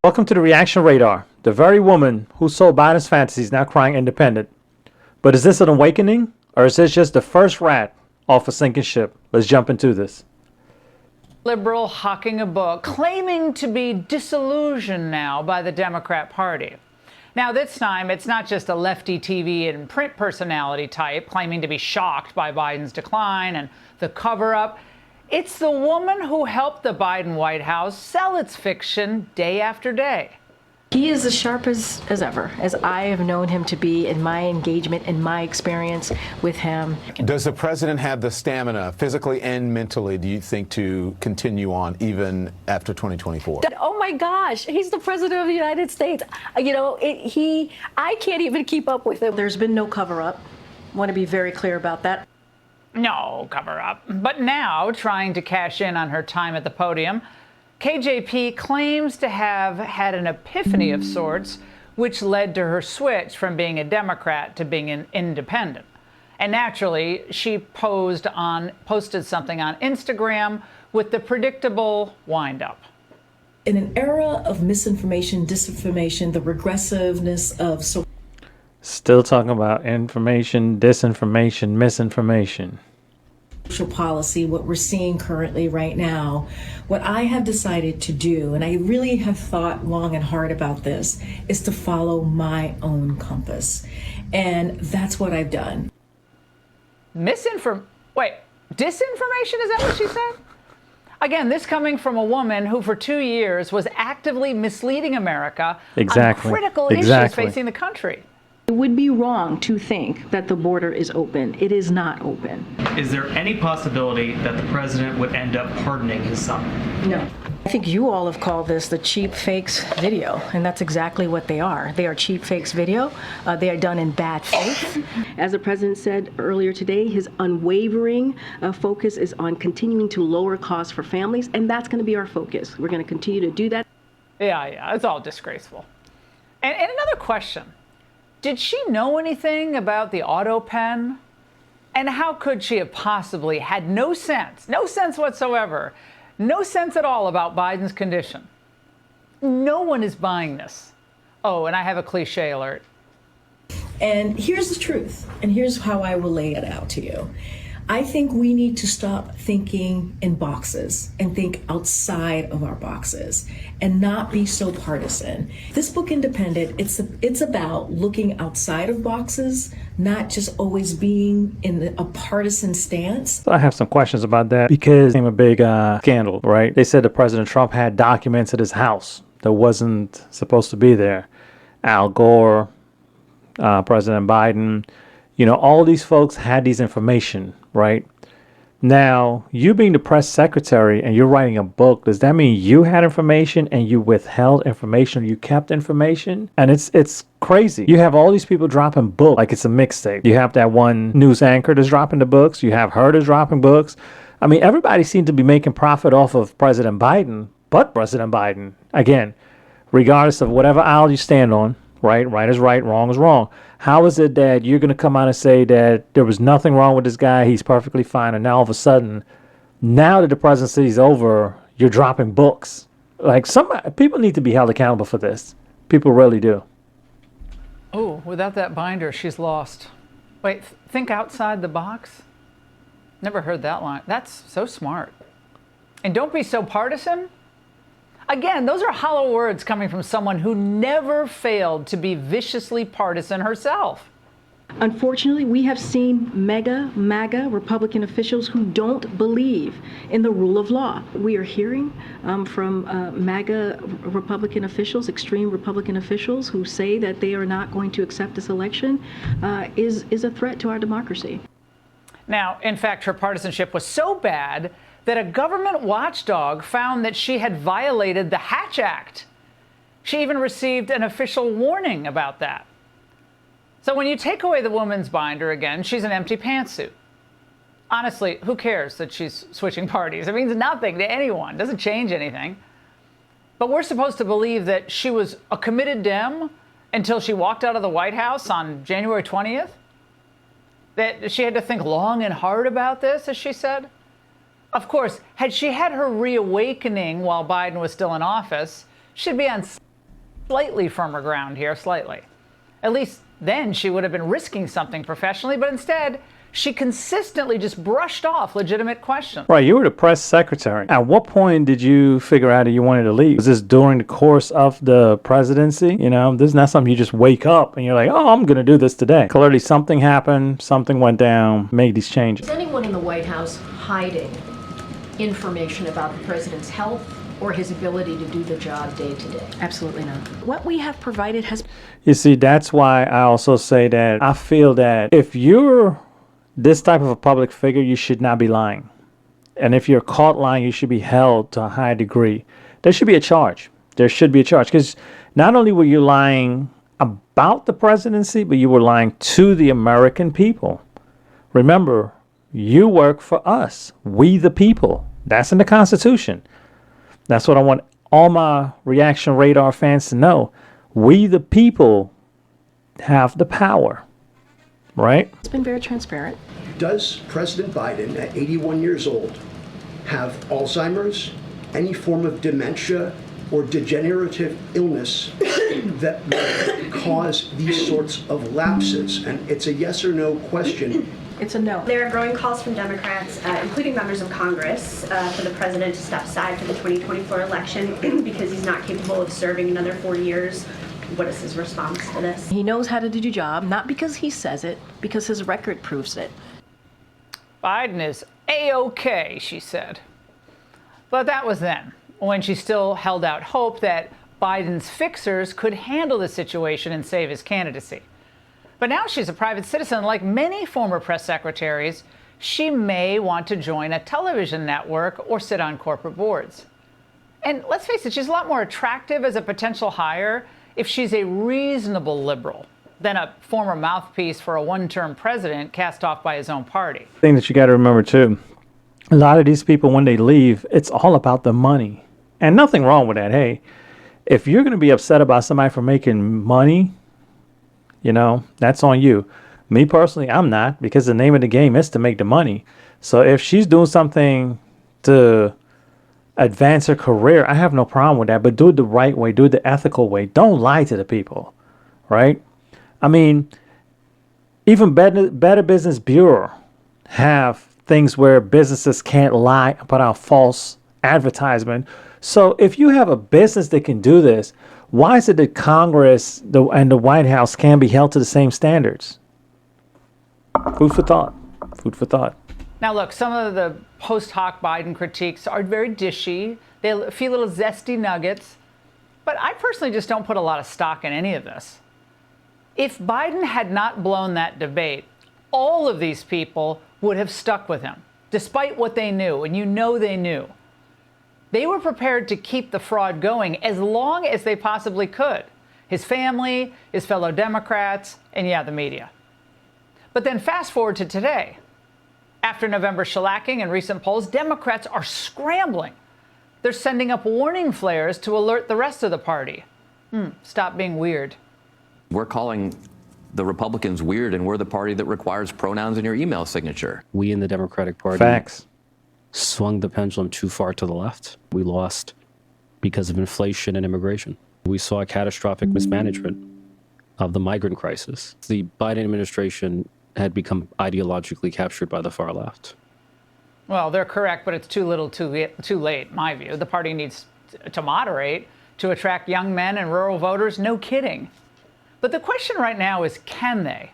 Welcome to the Reaction Radar. The very woman who sold Biden's fantasies now crying independent. But is this an awakening, or is this just the first rat off a sinking ship? Let's jump into this. Liberal hawking a book, claiming to be disillusioned now by the Democrat Party. Now, this time, it's not just a lefty TV and print personality type claiming to be shocked by Biden's decline and the cover-up. It's the woman who helped the Biden White House sell its fiction day after day. He is as sharp as ever, as I have known him to be in my engagement and my experience with him. Does the president have the stamina, physically and mentally, do you think, to continue on even after 2024? Oh my gosh, he's the president of the United States. I can't even keep up with him. There's been no cover-up. I want to be very clear about that. No cover-up. But now, trying to cash in on her time at the podium, KJP claims to have had an epiphany of sorts, which led to her switch from being a Democrat to being an independent. And naturally, she posted something on Instagram with the predictable wind-up. In an era of misinformation, disinformation, the regressiveness of Still talking about information, disinformation, misinformation. social policy, what we're seeing currently right now, what I have decided to do, and I really have thought long and hard about this, is to follow my own compass. And that's what I've done. Disinformation, is that what she said? Again, this coming from a woman who for 2 years was actively misleading America on critical issues facing the country. It would be wrong to think that the border is open. It is not open. Is there any possibility that the president would end up pardoning his son? No. I think you all have called this the cheap fakes video, and that's exactly what they are. They are cheap fakes video. They are done in bad faith. As the president said earlier today, his unwavering focus is on continuing to lower costs for families, and that's going to be our focus. We're going to continue to do that. Yeah, it's all disgraceful. And another question. Did she know anything about the auto pen? And how could she have possibly had no sense whatsoever, no sense at all about Biden's condition? No one is buying this. Oh, and I have a cliche alert. And here's the truth, and here's how I will lay it out to you. I think we need to stop thinking in boxes and think outside of our boxes and not be so partisan. This book, Independent, it's about looking outside of boxes, not just always being in a partisan stance. I have some questions about that because it became a big scandal, right? They said that President Trump had documents at his house that wasn't supposed to be there. Al Gore, President Biden, all these folks had these information, right? Now, you being the press secretary and you're writing a book, does that mean you had information and you withheld information or you kept information? And it's crazy. You have all these people dropping books like it's a mixtape. You have that one news anchor that's dropping the books. You have her that's dropping books. I mean, everybody seemed to be making profit off of President Biden, but President Biden, again, regardless of whatever aisle you stand on, right? Right is right, wrong is wrong. How is it that you're going to come out and say that there was nothing wrong with this guy, he's perfectly fine, and now all of a sudden, now that the presidency is over, you're dropping books? Like, people need to be held accountable for this. People really do. Oh, without that binder, she's lost. Wait, think outside the box? Never heard that line. That's so smart. And don't be so partisan. Again, those are hollow words coming from someone who never failed to be viciously partisan herself. Unfortunately, we have seen MAGA Republican officials who don't believe in the rule of law. We are hearing from MAGA Republican officials, extreme Republican officials, who say that they are not going to accept this election is a threat to our democracy. Now, in fact, her partisanship was so bad that a government watchdog found that she had violated the Hatch Act. She even received an official warning about that. So when you take away the woman's binder again, she's an empty pantsuit. Honestly, who cares that she's switching parties? It means nothing to anyone. It doesn't change anything. But we're supposed to believe that she was a committed Dem until she walked out of the White House on January 20th? That she had to think long and hard about this, as she said? Of course, had she had her reawakening while Biden was still in office, she'd be on slightly firmer ground here, slightly. At least then she would have been risking something professionally, but instead, she consistently just brushed off legitimate questions. Right, you were the press secretary. At what point did you figure out that you wanted to leave? Was this during the course of the presidency? You know, this is not something you just wake up and you're like, oh, I'm going to do this today. Clearly something happened, something went down, made these changes. Is anyone in the White House hiding information about the president's health or his ability to do the job day to day? Absolutely not. What we have provided has... You see, that's why I also say that I feel that if you're this type of a public figure, you should not be lying. And if you're caught lying, you should be held to a high degree. There should be a charge. There should be a charge. Because not only were you lying about the presidency, but you were lying to the American people. Remember, you work for us. We the people. That's in the Constitution. That's what I want all my Reaction Radar fans to know. We the people have the power. Right? It's been very transparent. Does President Biden, at 81 years old, have Alzheimer's, any form of dementia, or degenerative illness that would cause these sorts of lapses? And it's a yes or no question. It's a no. There are growing calls from Democrats, including members of Congress, for the president to step aside for the 2024 election because he's not capable of serving another 4 years. What is his response to this? He knows how to do the job, not because he says it, because his record proves it. Biden is A-OK, she said. But that was then, when she still held out hope that Biden's fixers could handle the situation and save his candidacy. But now she's a private citizen. Like many former press secretaries, she may want to join a television network or sit on corporate boards. And let's face it, she's a lot more attractive as a potential hire if she's a reasonable liberal than a former mouthpiece for a one-term president cast off by his own party. The thing that you got to remember, too, a lot of these people, when they leave, it's all about the money. And nothing wrong with that. Hey, if you're going to be upset about somebody for making money, you know, that's on you. Me personally, I'm not, because the name of the game is to make the money. So if she's doing something to advance her career, I have no problem with that, but do it the right way, do it the ethical way. Don't lie to the people, right? I mean, even Better Business Bureau have things where businesses can't lie about our false advertisement. So if you have a business that can do this, why is it that Congress and the White House can't be held to the same standards? Food for thought. Food for thought. Now, look, some of the post hoc Biden critiques are very dishy. They a few little zesty nuggets. But I personally just don't put a lot of stock in any of this. If Biden had not blown that debate, all of these people would have stuck with him, despite what they knew. And you know they knew. They were prepared to keep the fraud going as long as they possibly could. His family, his fellow Democrats, and yeah, the media. But then fast forward to today. After November shellacking and recent polls, Democrats are scrambling. They're sending up warning flares to alert the rest of the party. Stop being weird. We're calling the Republicans weird, and we're the party that requires pronouns in your email signature. We in the Democratic Party Facts. Swung the pendulum too far to the left. We lost because of inflation and immigration. We saw a catastrophic mismanagement of the migrant crisis. The Biden administration had become ideologically captured by the far left. Well, they're correct, but it's too little too late, in my view. The party needs to moderate to attract young men and rural voters. No kidding. But the question right now is, can they?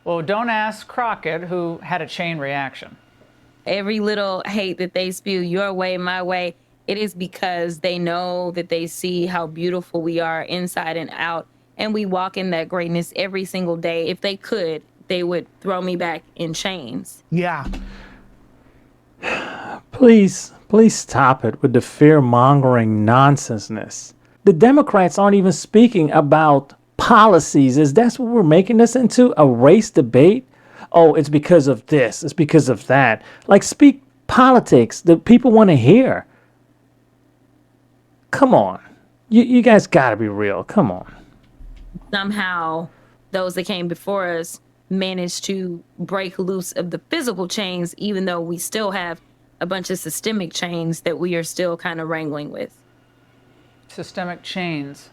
Well, don't ask Crockett, who had a chain reaction. Every little hate that they spew, your way, my way, it is because they know that they see how beautiful we are inside and out. And we walk in that greatness every single day. If they could, they would throw me back in chains. Yeah. Please stop it with the fear-mongering nonsenseness. The Democrats aren't even speaking about policies. Is that what we're making this into? A race debate? Oh, it's because of this. It's because of that. Like, speak politics that people want to hear. Come on. You guys got to be real. Come on. Somehow, those that came before us managed to break loose of the physical chains, even though we still have a bunch of systemic chains that we are still kind of wrangling with. Systemic chains.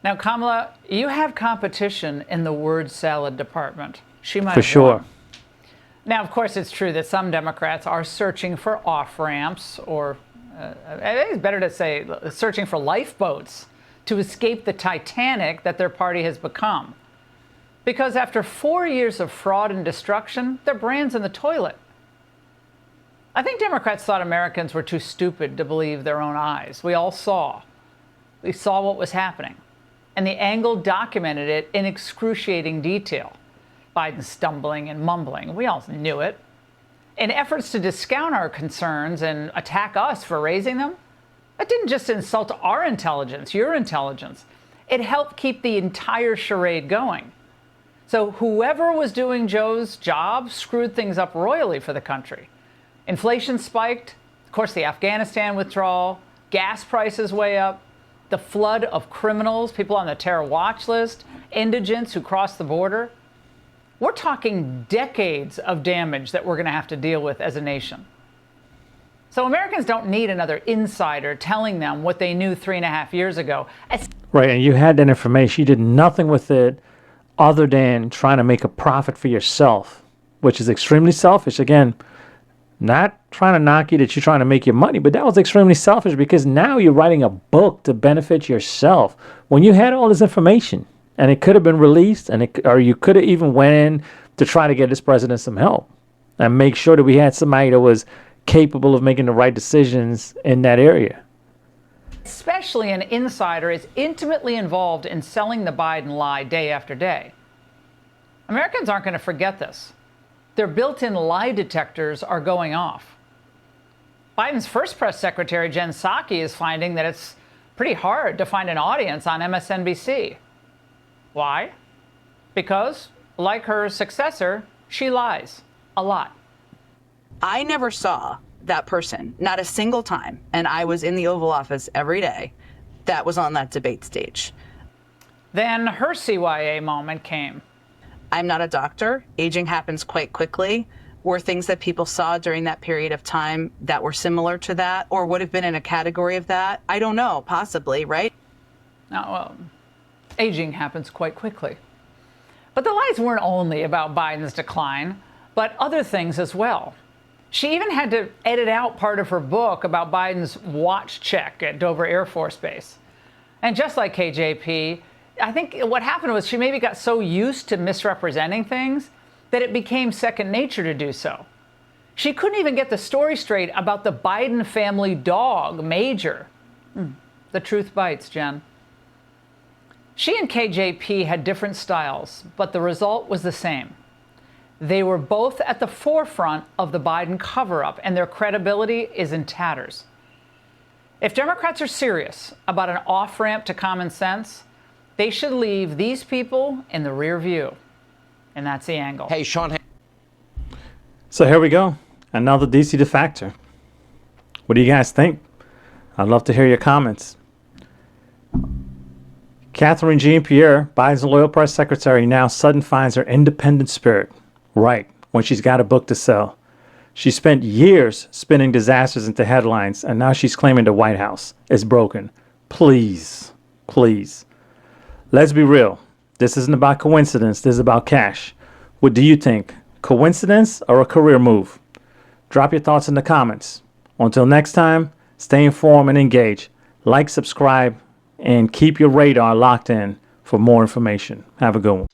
Now, Kamala, you have competition in the word salad department. She might For have sure. won. Now, of course, it's true that some Democrats are searching for off-ramps, or I think it's better to say searching for lifeboats to escape the Titanic that their party has become. Because after 4 years of fraud and destruction, their brand's in the toilet. I think Democrats thought Americans were too stupid to believe their own eyes. We all saw. We saw what was happening. And the Angle documented it in excruciating detail. Biden stumbling and mumbling. We all knew it. In efforts to discount our concerns and attack us for raising them, that didn't just insult our intelligence, your intelligence. It helped keep the entire charade going. So whoever was doing Joe's job screwed things up royally for the country. Inflation spiked, of course, the Afghanistan withdrawal, gas prices way up, the flood of criminals, people on the terror watch list, indigents who crossed the border. We're talking decades of damage that we're going to have to deal with as a nation. So Americans don't need another insider telling them what they knew 3.5 years ago. Right, and you had that information. You did nothing with it other than trying to make a profit for yourself, which is extremely selfish. Again, not trying to knock you that you're trying to make your money, but that was extremely selfish because now you're writing a book to benefit yourself. When you had all this information, and it could have been released, or you could have even went in to try to get this president some help and make sure that we had somebody that was capable of making the right decisions in that area. Especially an insider is intimately involved in selling the Biden lie day after day. Americans aren't going to forget this. Their built-in lie detectors are going off. Biden's first press secretary, Jen Psaki, is finding that it's pretty hard to find an audience on MSNBC. Why? Because, like her successor, she lies a lot. I never saw that person, not a single time, and I was in the Oval Office every day, that was on that debate stage. Then her CYA moment came. I'm not a doctor. Aging happens quite quickly. Were things that people saw during that period of time that were similar to that, or would have been in a category of that? I don't know, possibly, right? Well, aging happens quite quickly. But the lies weren't only about Biden's decline, but other things as well. She even had to edit out part of her book about Biden's watch check at Dover Air Force Base. And just like KJP, I think what happened was she maybe got so used to misrepresenting things that it became second nature to do so. She couldn't even get the story straight about the Biden family dog, Major. The truth bites, Jen. She and KJP had different styles, but the result was the same. They were both at the forefront of the Biden cover-up, and their credibility is in tatters. If Democrats are serious about an off-ramp to common sense, they should leave these people in the rear view. And that's the Angle. Hey, Sean. So here we go. Another DC defector. What do you guys think? I'd love to hear your comments. Karine Jean-Pierre, Biden's loyal press secretary, now suddenly finds her independent spirit. Right, when she's got a book to sell. She spent years spinning disasters into headlines, and now she's claiming the White House is broken. Please, please. Let's be real. This isn't about coincidence. This is about cash. What do you think? Coincidence or a career move? Drop your thoughts in the comments. Until next time, stay informed and engaged. Like, subscribe, and keep your radar locked in for more information. Have a good one.